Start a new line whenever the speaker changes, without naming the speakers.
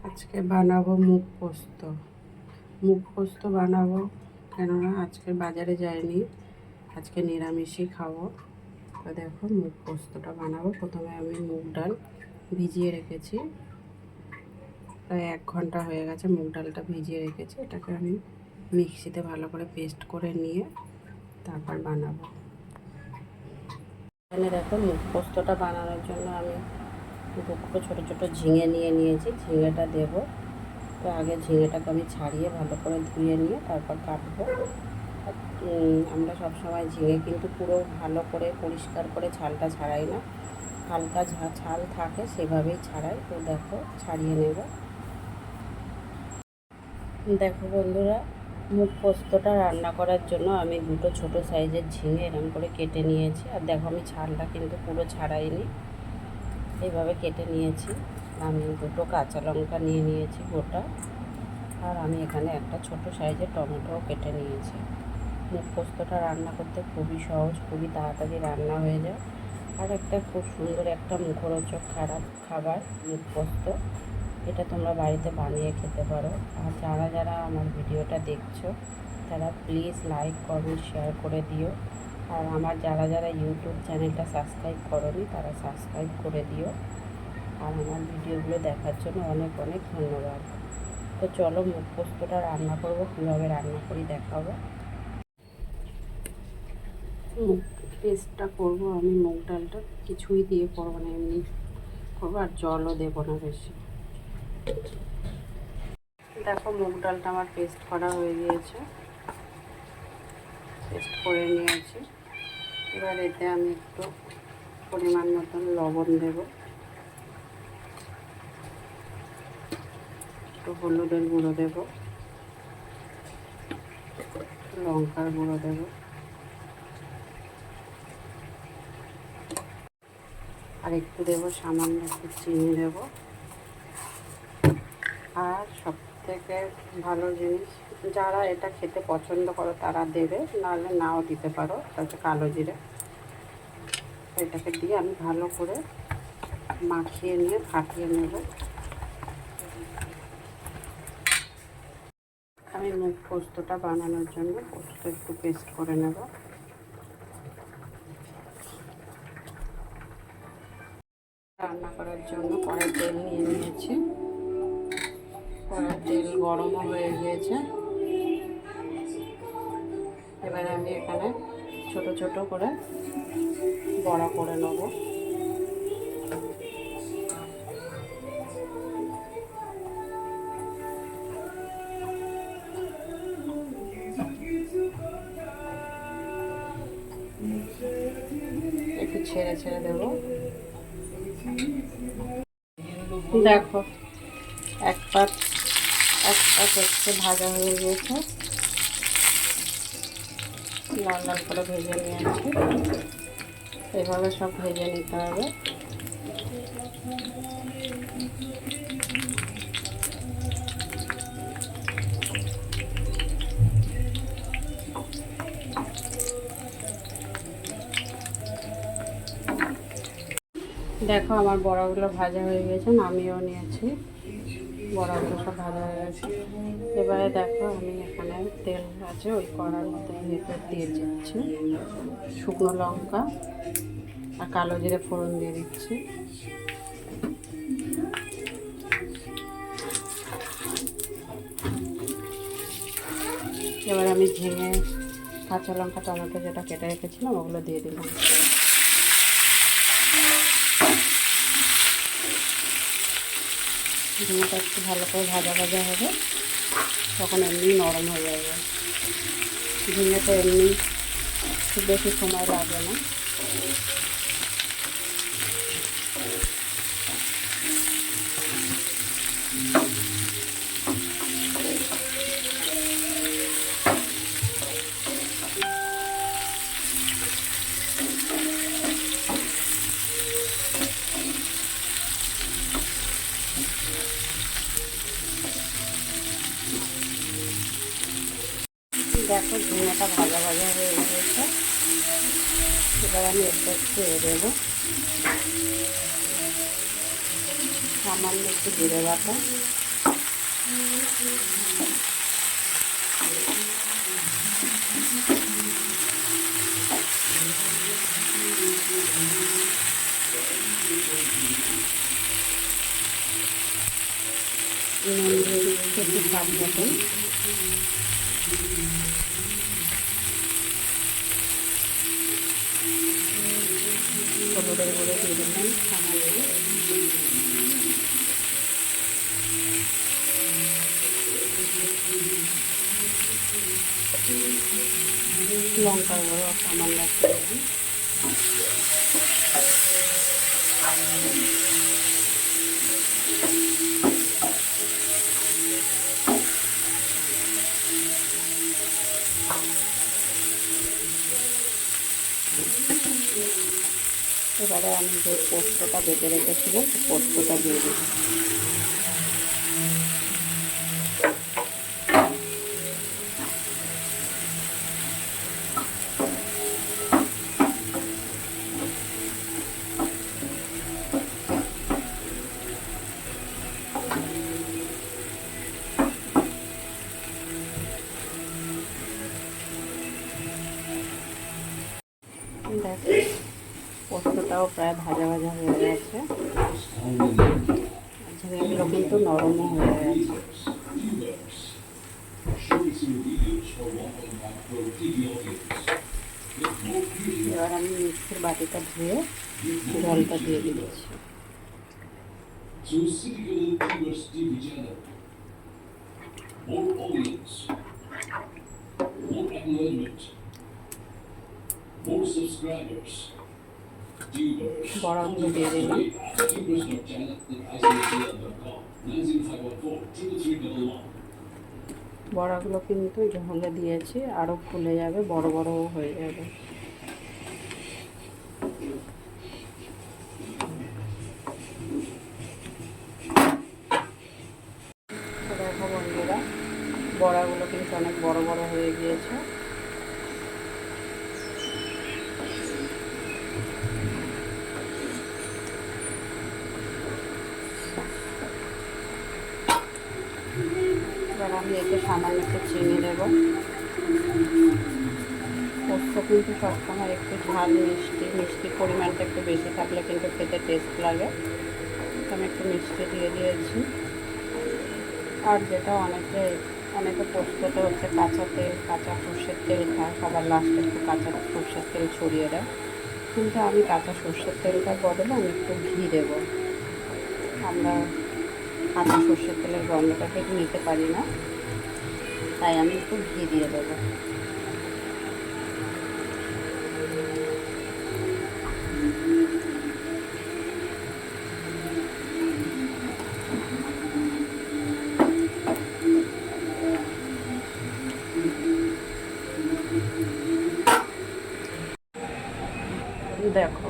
আজকে বানাবো মুগ পোস্ত। মুগ পোস্ত বানাবো কেননা আজকে বাজারে যাইনি, আজকে নিরামিষই খাবো। তো দেখো মুগ পোস্তটা বানাবো। প্রথমে আমি মুগ ডাল ভিজিয়ে রেখেছি, প্রায় 1 ঘন্টা হয়ে গেছে মুগ ডালটা ভিজিয়ে রেখেছি। এটাকে আমি মিক্সিতে ভালো করে পেস্ট করে নিয়ে তারপর বানাবো। এখানে দেখো মুগ পোস্তটা বানানোর জন্য আমি দুটো ছোটো ছোটো ঝিঙে নিয়েছি। ঝিঙেটা দেবো। তো আগে ঝিঙেটাকে আমি ছাড়িয়ে ভালো করে ধুয়ে নিয়ে তারপর কাটবো। আমরা সব সময় ঝিঙে কিন্তু পুরো ভালো করে পরিষ্কার করে ছালটা ছাড়াই না, হালকা ছাল থাকে সেভাবেই ছাড়াই। তো দেখো ছাড়িয়ে নেব। দেখো বন্ধুরা, মুগ পোস্তটা রান্না করার জন্য আমি দুটো ছোট সাইজের ঝিঙে এরকম করে কেটে নিয়েছি। আর দেখো আমি ছালটা কিন্তু পুরো ছাড়াইনি, এইভাবে কেটে নিয়েছি। আমি দুটো কাঁচা লঙ্কা নিয়েছি গোটা, আর আমি এখানে একটা ছোট সাইজের টমেটোও কেটে নিয়েছি। মুগ পোস্তটা রান্না করতে খুবই সহজ, খুবই তাড়াতাড়ি রান্না হয়ে যায়। আর একটা খুব সুন্দর একটা মুখরোচক খাবার মুগ পোস্ত। এটা তোমরা বাড়িতে বানিয়ে খেতে পারো। আর যারা যারা আমার ভিডিওটা দেখছো তারা প্লিজ লাইক কমেন্ট শেয়ার করে দিও। আর আমার যারা যারা ইউটিউব চ্যানেলটা সাবস্ক্রাইব করোনি তারা সাবস্ক্রাইব করে দিও। আর আমার ভিডিওগুলো দেখার জন্য অনেক অনেক ধন্যবাদ। তো চলো মুগ পোস্তটা রান্না করবো, কীভাবে রান্না করি দেখাবো। মুগ পেস্টটা করবো আমি, মুগ ডালটা কিছুই দিয়ে করবো না, এমনি করবো, আর জলও দেবো না বেশি। দেখো মুগ ডালটা আমার পেস্ট করা হয়ে গিয়েছে, পেস্ট করে নিয়েছি। এবার এতে আমি একটু পরিমাণ মতন লবণ দেব, একটু হলুদের গুঁড়ো দেব, লঙ্কার গুঁড়ো দেব, আর একটু দেবো সামান্য একটু চিনি দেব। আর সব থেকে ভালো জিনিস, যারা এটা খেতে পছন্দ করো তারা দেবে, নাহলে নাও দিতে পারো, তাতে কালো জিরে। এটাকে দিয়ে আমি ভালো করে মাখিয়ে নিয়ে ফাটিয়ে নেব। আমি মুগ পোস্তটা বানানোর জন্য পোস্ত একটু পেস্ট করে নেব। রান্না করার জন্য কড়াই তেল নিয়েছি, কড়াই তেল গরমও হয়ে গিয়েছে। এবারে আমি এখানে ছোট ছোট করে বড়া করে নেব। একটু ছেড়ে ছেড়ে দেবো। দেখো এক পাট হচ্ছে ভাজা হয়ে গিয়েছে, লাল লাল করে ভেজে নিয়েছি। এভাবে সব ভেজে নিতে হবে। দেখো আমার বড়াগুলো ভাজা হয়ে গেছে, নামিয়েও নিয়েছি। বড়াগুলো সব ভাজা হয়ে গেছে। এবারে দেখো আমি এখানে তেল আছে ওই কড়ার মধ্যে ভেতর দিয়ে দিচ্ছি শুকনো লঙ্কা আর কালো জিরে ফোড়ন দিয়ে দিচ্ছি। এবার আমি ঝিঙে, কাঁচা লঙ্কা, টমেটো যেটা কেটে রেখেছিলাম ওগুলো দিয়ে দিলাম। ঝিঙেটা একটু ভালো করে ভাজা ভাজা হবে, তখন এমনি নরম হয়ে যাবে। ঝিঙেটা এমনি খুব বেশি সময় লাগে না। দেখো ঝিঙেটা ভাজা ভাজা হয়ে গিয়েছে। এবার আমি একটু দেবো সামান্য একটু জিরে বাটা, নুন দিয়ে দিচ্ছি একটু স্বাদ মতন। হলুদের গুঁড়ো দিয়ে দিলাম সামান্য, লঙ্কার গুঁড়ো সামান্য একটু দিলাম। এবারে আমি যে পোস্তটা বেটে রেখেছিলাম সেই পোস্তটা দিয়ে দিই। দেখো পোস্তটাও প্রায় ভাজা ভাজা হয়ে গেছে, ঝিঙেগুলো কিন্তু নরমও হয়ে গেছে। এবার আমি মিক্সির বাটিটা ধুয়ে জলটা দিয়ে দিচ্ছি। বড়াগুলো দিয়ে দিলাম। বড়াগুলো কিন্তু ঝোলে দিয়েছি, আরও ফুলে যাবে, বড় বড়ও হয়ে যাবে। দেখো বন্ধুরা, বড়াগুলো কিন্তু অনেক বড় বড় হয়ে গিয়েছে। এবার আমি এতে সামান্য একটু চিনি দেবো। পোস্ত কিন্তু সবসময় একটু ঝাল মিষ্টির পরিমাণটা একটু বেশি থাকলে কিন্তু খেতে টেস্ট লাগে। আমি একটু মিষ্টি দিয়ে দিয়েছি। আর যেটা অনেকে পোস্ততে হচ্ছে কাঁচা সর্ষের তেল খায়, সবার লাস্টে একটু কাঁচা সর্ষের তেল ছড়িয়ে দেয়, কিন্তু আমি কাঁচা সর্ষের তেলটার বদলে আমি একটু ঘি দেবো। আমরা কাঁচা সর্ষের তেলের গন্ধটাকে নিতে পারি না, তাই আমি একটু ঘি দিয়ে দেবো। দেখো